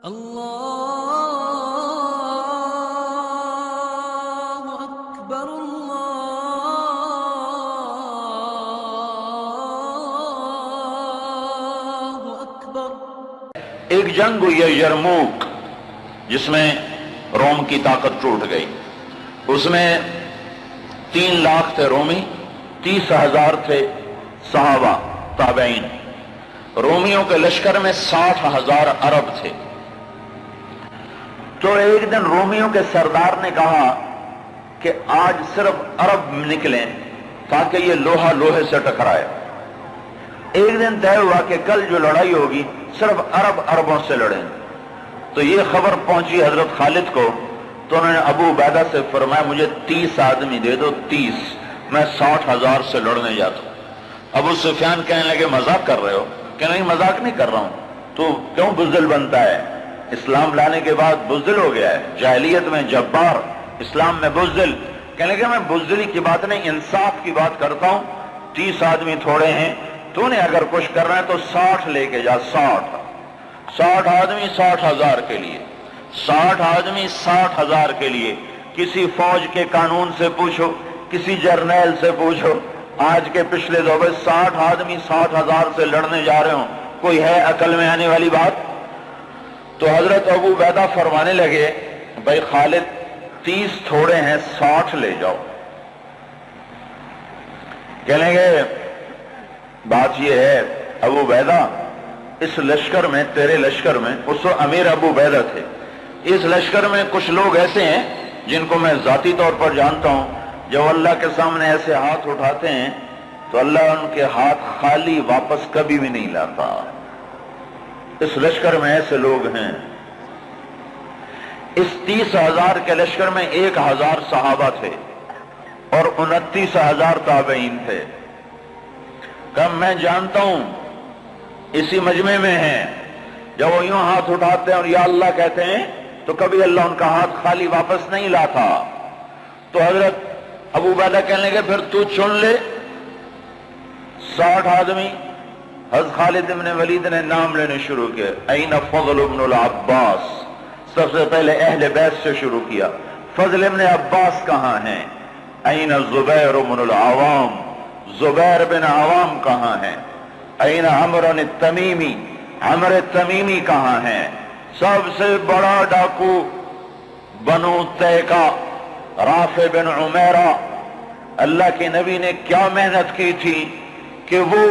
اللہ اکبر اللہ اکبر۔ ایک جنگ ہوئی ہے یرموک، جس میں روم کی طاقت ٹوٹ گئی۔ اس میں 3 لاکھ تھے رومی، 30,000 تھے صحابہ تابعین۔ رومیوں کے لشکر میں 60,000 عرب تھے۔ تو ایک دن رومیوں کے سردار نے کہا کہ آج صرف عرب نکلیں تاکہ یہ لوہا لوہے سے ٹکرائے۔ ایک دن طے ہوا کہ کل جو لڑائی ہوگی صرف عربوں سے لڑیں۔ تو یہ خبر پہنچی حضرت خالد کو، تو انہوں نے ابو عبیدہ سے فرمایا مجھے 30 آدمی دے دو، 30، میں 60,000 سے لڑنے جاتا ہوں۔ ابو سفیان کہنے لگے مذاق کر رہے ہو؟ کہ نہیں مذاق نہیں کر رہا ہوں، تو کیوں بزدل بنتا ہے؟ اسلام لانے کے بعد بزدل ہو گیا ہے، جاہلیت میں جبار، اسلام میں بزدل۔ کہنے لگے میں بزدلی کی بات نہیں، انصاف کی بات کرتا ہوں۔ 30 آدمی تھوڑے ہیں، تو نے اگر کچھ کرنا ہے تو 60 لے کے جا، 60 آدمی 60,000 کے لیے، 60 آدمی 60,000 کے لیے۔ کسی فوج کے قانون سے پوچھو، کسی جرنیل سے پوچھو، آج کے پچھلے دور میں 60 آدمی 60,000 سے لڑنے جا رہے ہوں، کوئی ہے عقل میں آنے والی بات؟ تو حضرت ابو عبیدہ فرمانے لگے بھائی خالد 30 تھوڑے ہیں، 60 لے جاؤ۔ کہنے گے بات یہ ہے ابو عبیدہ، اس لشکر میں، تیرے لشکر میں، اس وقت امیر ابو عبیدہ تھے، اس لشکر میں کچھ لوگ ایسے ہیں جن کو میں ذاتی طور پر جانتا ہوں، جب اللہ کے سامنے ایسے ہاتھ اٹھاتے ہیں تو اللہ ان کے ہاتھ خالی واپس کبھی بھی نہیں لاتا۔ اس لشکر میں ایسے لوگ ہیں۔ اس 30,000 کے لشکر میں 1,000 صحابہ تھے اور 29,000 تابعین تھے۔ کہ میں جانتا ہوں اسی مجمع میں ہیں، جب وہ یوں ہاتھ اٹھاتے ہیں اور یا اللہ کہتے ہیں تو کبھی اللہ ان کا ہاتھ خالی واپس نہیں لاتا۔ تو حضرت ابو عبیدہ کہنے لگے پھر تو چن لے 60 آدمی۔ حضرت خالد بن ولید نے نام لینے شروع کیا، این فضل بن العباس، سب سے پہلے اہل بیت سے شروع کیا، فضل بن عباس کہاں ہیں؟ این زبیر بن العوام، زبیر بن عوام کہاں ہیں؟ این عمرو التمیمی، عمر التمیمی کہاں ہیں؟ سب سے بڑا ڈاکو بنو طے کا رافع بن عمیرہ، اللہ کے نبی نے کیا محنت کی تھی کہ وہ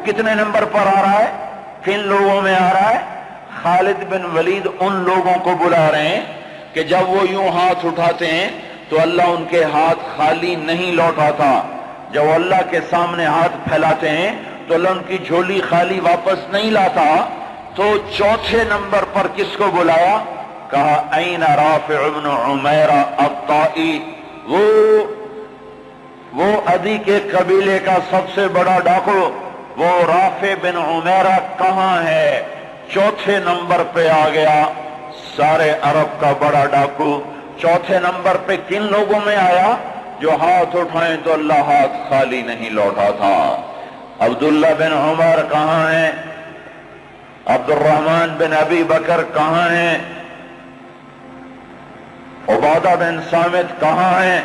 کتنے نمبر پر آ رہا ہے، کن لوگوں میں آ رہا ہے؟ خالد بن ولید ان لوگوں کو بلا رہے ہیں کہ جب وہ یوں ہاتھ اٹھاتے ہیں تو اللہ ان کے ہاتھ خالی نہیں لوٹاتا، جب وہ اللہ کے سامنے ہاتھ پھیلاتے ہیں تو اللہ ان کی جھولی خالی واپس نہیں لاتا۔ تو چوتھے نمبر پر کس کو بلایا؟ کہا این رافع بن عمیرہ الطائی، وہ عدی کے قبیلے کا سب سے بڑا ڈاکو، وہ رافع بن عمیرہ کہاں ہے؟ چوتھے نمبر پہ آ گیا، سارے عرب کا بڑا ڈاکو۔ چوتھے نمبر پہ کن لوگوں میں آیا؟ جو ہاتھ اٹھائیں تو اللہ ہاتھ خالی نہیں لوٹا تھا۔ عبداللہ بن عمر کہاں ہیں؟ عبد الرحمن بن ابی بکر کہاں ہیں؟ عبادہ بن صامت کہاں ہیں؟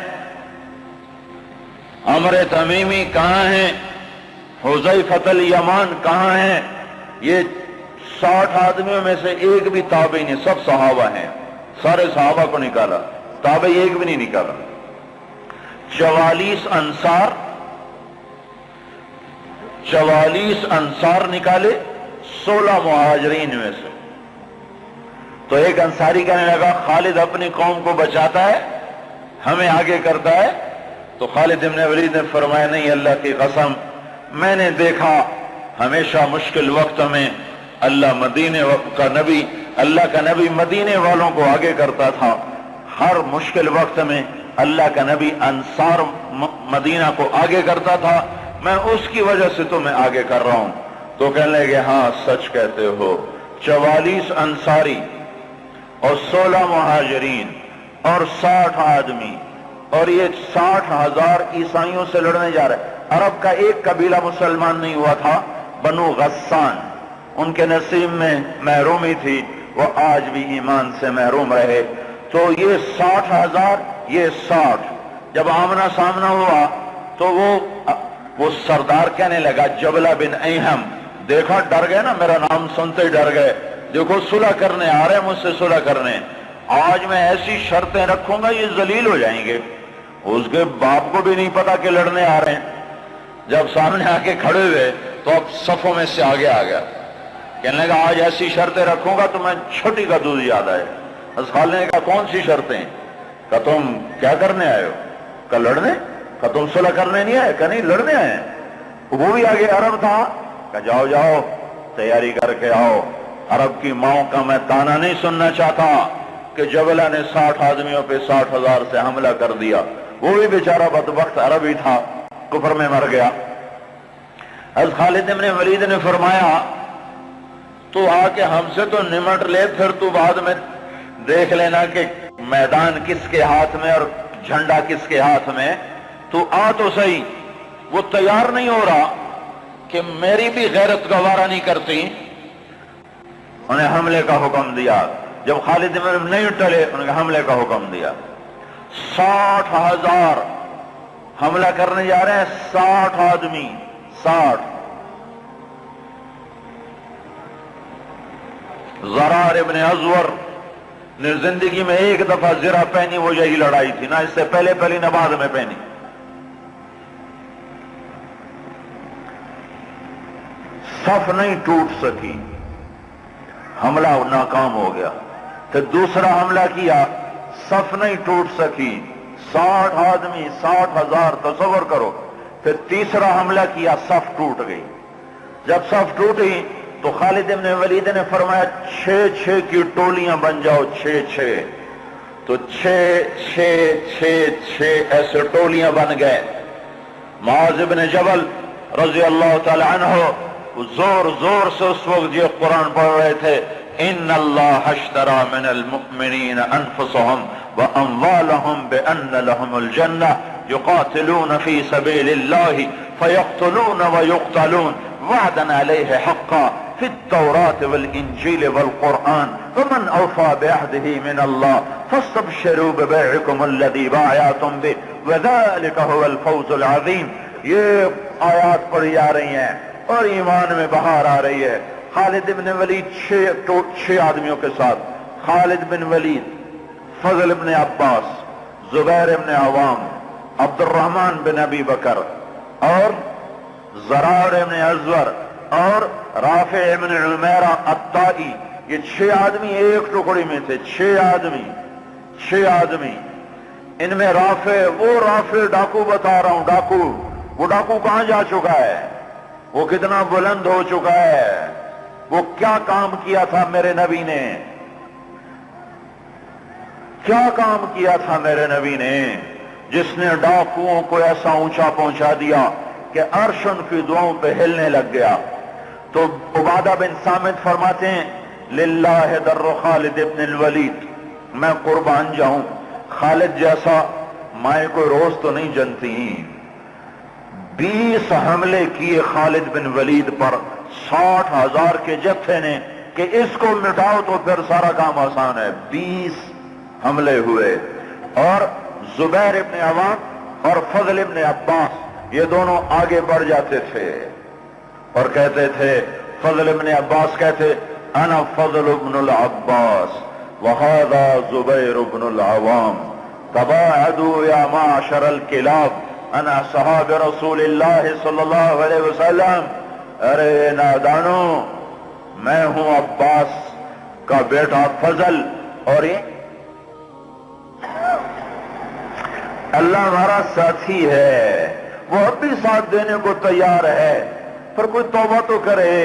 عمر تمیمی کہاں ہیں؟ حذیفہ الیمان کہاں ہیں؟ یہ 60 آدمیوں میں سے ایک بھی تابعی نہیں، سب صحابہ ہیں، سارے صحابہ کو نکالا، تابعی ایک بھی نہیں نکالا۔ 44 انصار نکالے 16 مہاجرین میں سے۔ تو ایک انصاری کہنے لگا خالد اپنی قوم کو بچاتا ہے، ہمیں آگے کرتا ہے۔ تو خالد بن ولید نے فرمایا نہیں، اللہ کی قسم میں نے دیکھا ہمیشہ مشکل وقت میں اللہ کا نبی مدینے والوں کو آگے کرتا تھا، ہر مشکل وقت میں اللہ کا نبی انصار مدینہ کو آگے کرتا تھا، میں اس کی وجہ سے تمہیں آگے کر رہا ہوں۔ تو کہنے لگے ہاں سچ کہتے ہو۔ 44 انصاری اور 16 مہاجرین اور 60 آدمی، اور یہ 60,000 عیسائیوں سے لڑنے جا رہے۔ عرب کا ایک قبیلہ مسلمان نہیں ہوا تھا، بنو غسان، ان کے نصیب میں محرومی تھی، وہ آج بھی ایمان سے محروم رہے۔ تو یہ 60,000، یہ 60 جب آمنا سامنا ہوا تو وہ سردار کہنے لگا جبلہ بن ایہم، دیکھا ڈر گئے نا، میرا نام سنتے ہی ڈر گئے، دیکھو صلح کرنے آ رہے ہیں مجھ سے صلح کرنے، آج میں ایسی شرطیں رکھوں گا یہ ذلیل ہو جائیں گے۔ اس کے باپ کو بھی نہیں پتا کہ لڑنے آ رہے ہیں، جب سامنے آ کے کھڑے ہوئے تو اب صفوں میں سے آگے آ گیا، کہنے لگا آج ایسی شرطیں رکھوں گا تو میں چھوٹی کا دودھ یاد آئے۔ حضرت خالد نے کہا کون سی شرطیں؟ کہ تم کیا کرنے آئے ہو؟ کہ لڑنے؟ کہ تم صلح کرنے نہیں آئے؟ کہ نہیں لڑنے آئے ہیں۔ وہ بھی آگے عرب تھا، کہ جاؤ جاؤ تیاری کر کے آؤ، عرب کی ماؤں کا میں تانا نہیں سننا چاہتا کہ جبلہ نے 60 آدمیوں پہ 60,000 سے حملہ کر دیا، وہ بھی بیچارہ بدبخت عربی تھا، کفر میں مر گیا۔ حضرت خالد بن ولید نے فرمایا تو آ کے ہم سے تو نمٹ لے، پھر تو بعد میں دیکھ لینا کہ میدان کس کے ہاتھ میں اور جھنڈا کس کے ہاتھ میں، تو آ تو صحیح۔ وہ تیار نہیں ہو رہا کہ میری بھی غیرت گوارا نہیں کرتی، انہیں حملے کا حکم دیا۔ جب خالد بن نہیں ٹلے انہیں حملے کا حکم دیا۔ 60,000 حملہ کرنے جا رہے ہیں، 60 آدمی، 60۔ زرار ابن ازور نے زندگی میں ایک دفعہ زرہ پہنی، وہ یہی لڑائی تھی، نہ اس سے پہلے نہ بعد میں پہنی۔ صف نہیں ٹوٹ سکی، حملہ ناکام ہو گیا۔ پھر دوسرا حملہ کیا، صف نہیں ٹوٹ سکی، 60 آدمی، 60,000، تصور کرو۔ پھر تیسرا حملہ کیا، صف ٹوٹ گئی۔ جب صف ٹوٹی تو خالد بن ولید نے فرمایا 6 کی ٹولیاں بن جاؤ، 6 تو 6 ایسے ٹولیاں بن گئے۔ معاذ بن جبل رضی اللہ تعالی عنہ زور زور سے اس وقت یہ قرآن پڑھ رہے تھے، ان اللہ اشترى من المؤمنین انفسهم واموالهم بان لهم الجنہ یقاتلون فی سبیل اللہ فیقتلون ویقتلون وعدا علیہ حقا فی التوراة والانجیل والقرآن ومن اوفى بعهده من اللہ فاستبشروا ببیعکم الذی بايعتم به وذلك هو الفوز العظیم۔ یہ آیات پڑھی جا رہی ہیں اور ایمان میں بہار آ رہی ہے۔ خالد بن ولید 6 آدمیوں کے ساتھ، خالد بن ولید، فضل بن عباس، زبیر بن عوام، عبد الرحمن بن ابی بکر اور زرار بن ازور اور رافع بن عمیرہ الطائی، یہ 6 آدمی ایک ٹکڑی میں تھے۔ 6 آدمی، ان میں رافع ڈاکو بتا رہا ہوں، ڈاکو، وہ ڈاکو کہاں جا چکا ہے، وہ کتنا بلند ہو چکا ہے، وہ کیا کام کیا تھا میرے نبی نے، کیا کام کیا تھا میرے نبی نے، جس نے ڈاکوؤں کو ایسا اونچا پہنچا دیا کہ عرش ان کی دعاؤں پہ ہلنے لگ گیا۔ تو عبادہ بن صامت فرماتے ہیں للہ در خالد ابن الولید، میں قربان جاؤں، خالد جیسا مائیں کوئی روز تو نہیں جنتی۔ 20 حملے کیے خالد بن ولید پر 60,000 کے جتھے نے کہ اس کو مٹاؤ تو پھر سارا کام آسان ہے۔ 20 حملے ہوئے اور زبیر ابن عوام اور فضل ابن عباس یہ دونوں آگے بڑھ جاتے تھے اور کہتے تھے، فضل ابن عباس کہتے انا فضل ابن العباس وہذا زبیر ابن العوام تباعدوا یا معشر الکلاب انا صحاب رسول اللہ صلی اللہ علیہ وسلم۔ ارے نادانو، میں ہوں عباس کا بیٹا فضل اور یہ اللہ ہمارا ساتھی ہے، وہ اب بھی ساتھ دینے کو تیار ہے، پر کوئی توبہ تو کرے،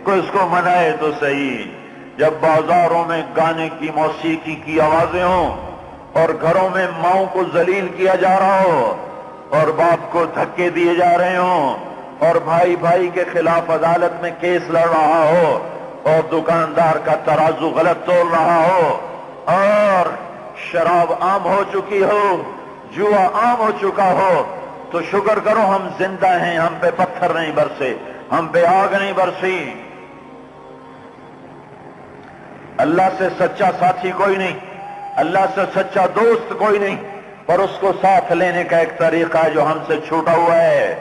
کوئی اس کو منائے تو صحیح۔ جب بازاروں میں گانے کی موسیقی کی آوازیں ہوں اور گھروں میں ماؤں کو ذلیل کیا جا رہا ہو اور باپ کو دھکے دیے جا رہے ہوں اور بھائی بھائی کے خلاف عدالت میں کیس لڑ رہا ہو اور دکاندار کا ترازو غلط تول رہا ہو اور شراب عام ہو چکی ہو، جوا عام ہو چکا ہو، تو شکر کرو ہم زندہ ہیں، ہم پہ پتھر نہیں برسے، ہم پہ آگ نہیں برسی۔ اللہ سے سچا ساتھی کوئی نہیں، اللہ سے سچا دوست کوئی نہیں، پر اس کو ساتھ لینے کا ایک طریقہ ہے جو ہم سے چھوٹا ہوا ہے۔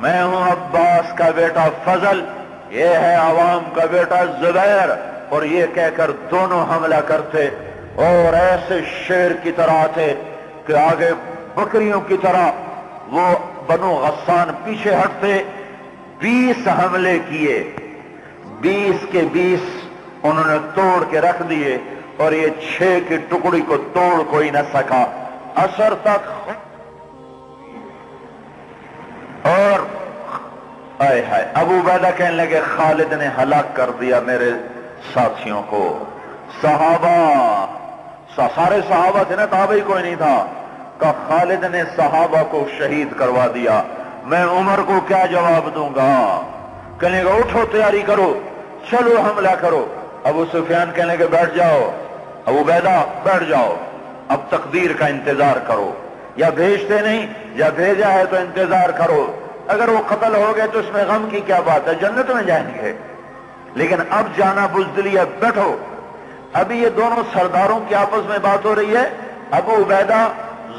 میں ہوں عباس کا بیٹا فضل، یہ ہے عوام کا بیٹا زبیر، اور یہ کہہ کر دونوں حملہ کرتے اور ایسے شیر کی طرح تھے کہ آگے بکریوں کی طرح وہ بنو غسان پیچھے ہٹتے۔ 20 حملے کیے، 20 کے 20 انہوں نے توڑ کے رکھ دیے، اور یہ 6 کی ٹکڑی کو توڑ کوئی نہ سکا۔ عصر تک اور آئے ہائے ابو عبیدہ کہنے لگے خالد نے ہلاک کر دیا میرے ساتھیوں کو۔ صحابہ سارے صحابہ تھے نا، تابعی کوئی نہیں تھا، کہ خالد نے صحابہ کو شہید کروا دیا، میں عمر کو کیا جواب دوں گا؟ کہنے گا اٹھو تیاری کرو، چلو حملہ کرو۔ ابو سفیان کہنے لگے بیٹھ جاؤ، ابو عبیدہ بیٹھ جاؤ، اب تقدیر کا انتظار کرو، یا بھیجتے نہیں یا بھیجا ہے تو انتظار کرو، اگر وہ قتل ہو گئے تو اس میں غم کی کیا بات ہے، جنت میں جائیں گے، لیکن اب جانا بزدلی ہے، بیٹھو۔ ابھی یہ دونوں سرداروں کی آپس میں بات ہو رہی ہے، ابو عبیدہ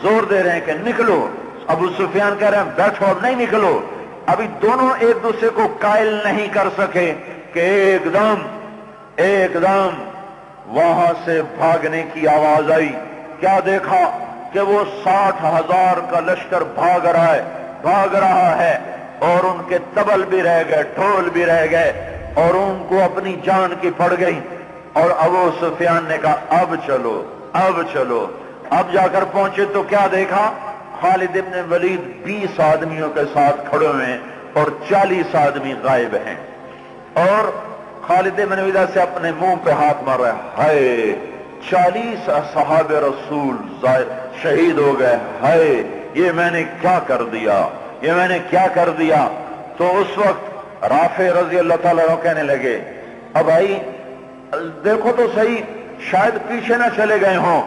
زور دے رہے ہیں کہ نکلو، ابو سفیان کہہ رہے ہیں بیٹھو اب نہیں نکلو۔ ابھی دونوں ایک دوسرے کو قائل نہیں کر سکے کہ ایک دم وہاں سے بھاگنے کی آواز آئی۔ کیا دیکھا کہ وہ 60,000 کا لشکر بھاگ رہا ہے، اور ان کے طبل بھی رہ گئے، ڈھول بھی رہ گئے، اور ان کو اپنی جان کی پڑ گئی۔ اور ابو سفیان نے کہا اب چلو۔ اب جا کر پہنچے تو کیا دیکھا؟ خالد ابن ولید 20 آدمیوں کے ساتھ کھڑے ہوئے ہیں اور 40 آدمی غائب ہیں، اور خالد ابن ولید سے اپنے منہ پہ ہاتھ مار رہا ہے، ہائے 40 اصحاب رسول شہید ہو گئے، ہائے یہ میں نے کیا کر دیا۔ تو اس وقت رافع رضی اللہ تعالیٰ عنہ کہنے لگے اب بھائی دیکھو تو صحیح، شاید پیچھے نہ چلے گئے ہوں،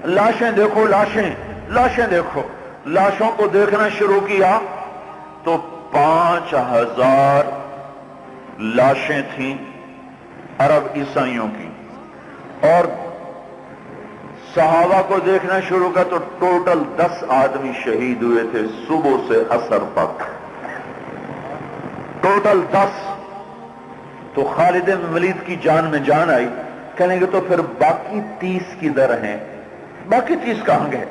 لاشیں دیکھو، لاشیں دیکھو۔ لاشوں کو دیکھنا شروع کیا تو 5,000 لاشیں تھیں عرب عیسائیوں کی، اور صحابہ کو دیکھنا شروع کیا تو ٹوٹل 10 آدمی شہید ہوئے تھے صبح سے عصر تک، ٹوٹل 10۔ تو خالد بن ولید کی جان میں جان آئی، کہنے گے تو پھر باقی 30 کدھر ہیں؟ باقی 30 کہاں گئے؟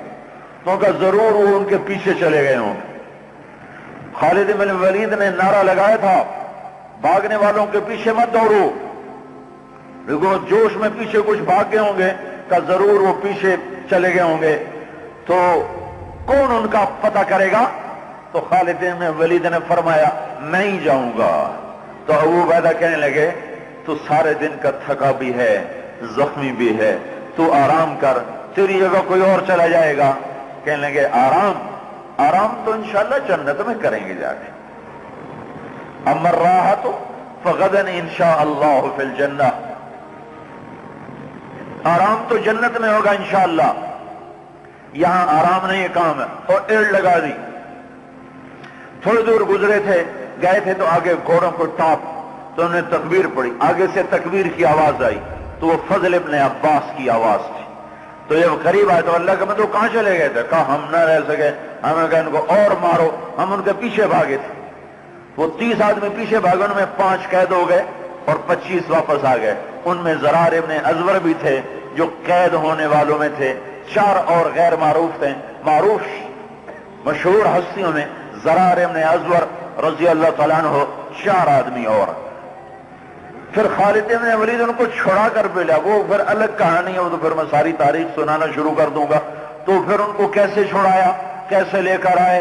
تو کہا ضرور وہ ان کے پیچھے چلے گئے ہوں۔ خالد بن ولید نے نعرہ لگایا تھا بھاگنے والوں کے پیچھے مت دوڑو، دیکھو جوش میں پیچھے کچھ بھاگ گئے ہوں گے، کہ ضرور وہ پیچھے چلے گئے ہوں گے، تو کون ان کا پتہ کرے گا؟ تو خالد بن ولید نے فرمایا میں ہی جاؤں گا۔ تو ابو عبیدہ کہنے لگے تو سارے دن کا تھکا بھی ہے، زخمی بھی ہے، تو آرام کر، تیری جگہ کوئی اور چلا جائے گا۔ کہنے لگے آرام تو انشاءاللہ جنت میں کریں گے جا کے، اما الراحۃ فغدا انشاء اللہ فی الجنہ، آرام تو جنت میں ہوگا انشاءاللہ، یہاں آرام نہیں کام ہے۔ اور ایڑ لگا دی، تھوڑی دور گزرے تھے، گئے تھے تو آگے گھوڑوں کو ٹاپ، تو انہوں نے تکبیر پڑھی، آگے سے تکبیر کی آواز آئی تو وہ فضل ابن عباس کی آواز تھی۔ تو جب قریب آئے تو اللہ کے بندو کہاں چلے گئے تھے؟ کہا ہم نہ رہ سکے، ہم نے کہا ان کو اور مارو، ہم ان کے پیچھے بھاگے تھے۔ وہ 30 آدمی پیچھے بھاگے، ان میں 5 قید ہو گئے اور 25 واپس آ گئے۔ ان میں زرار ابن ازور بھی تھے جو قید ہونے والوں میں تھے، 4 اور غیر معروف تھے، معروف مشہور ہستیوں میں زرار ابن ازور رضی اللہ تعالیٰ عنہ، 4 آدمی اور۔ پھر خالد بن ولید ان کو چھڑا کر بھیجا، وہ پھر الگ کہانی ہے، وہ تو پھر میں ساری تاریخ سنانا شروع کر دوں گا۔ تو پھر ان کو کیسے چھڑایا، کیسے لے کر آئے،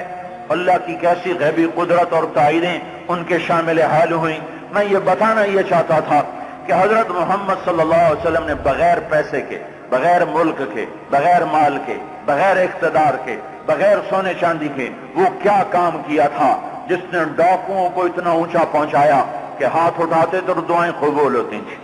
اللہ کی کیسی غیبی قدرت اور تائیدیں ان کے شامل حال ہوئیں۔ میں یہ بتانا یہ چاہتا تھا کہ حضرت محمد صلی اللہ علیہ وسلم نے بغیر پیسے کے، بغیر ملک کے، بغیر مال کے، بغیر اقتدار کے، بغیر سونے چاندی کے وہ کیا کام کیا تھا جس نے ڈاکوؤں کو اتنا اونچا پہنچایا کہ ہاتھ اٹھاتے تو دعائیں قبول ہوتی تھیں۔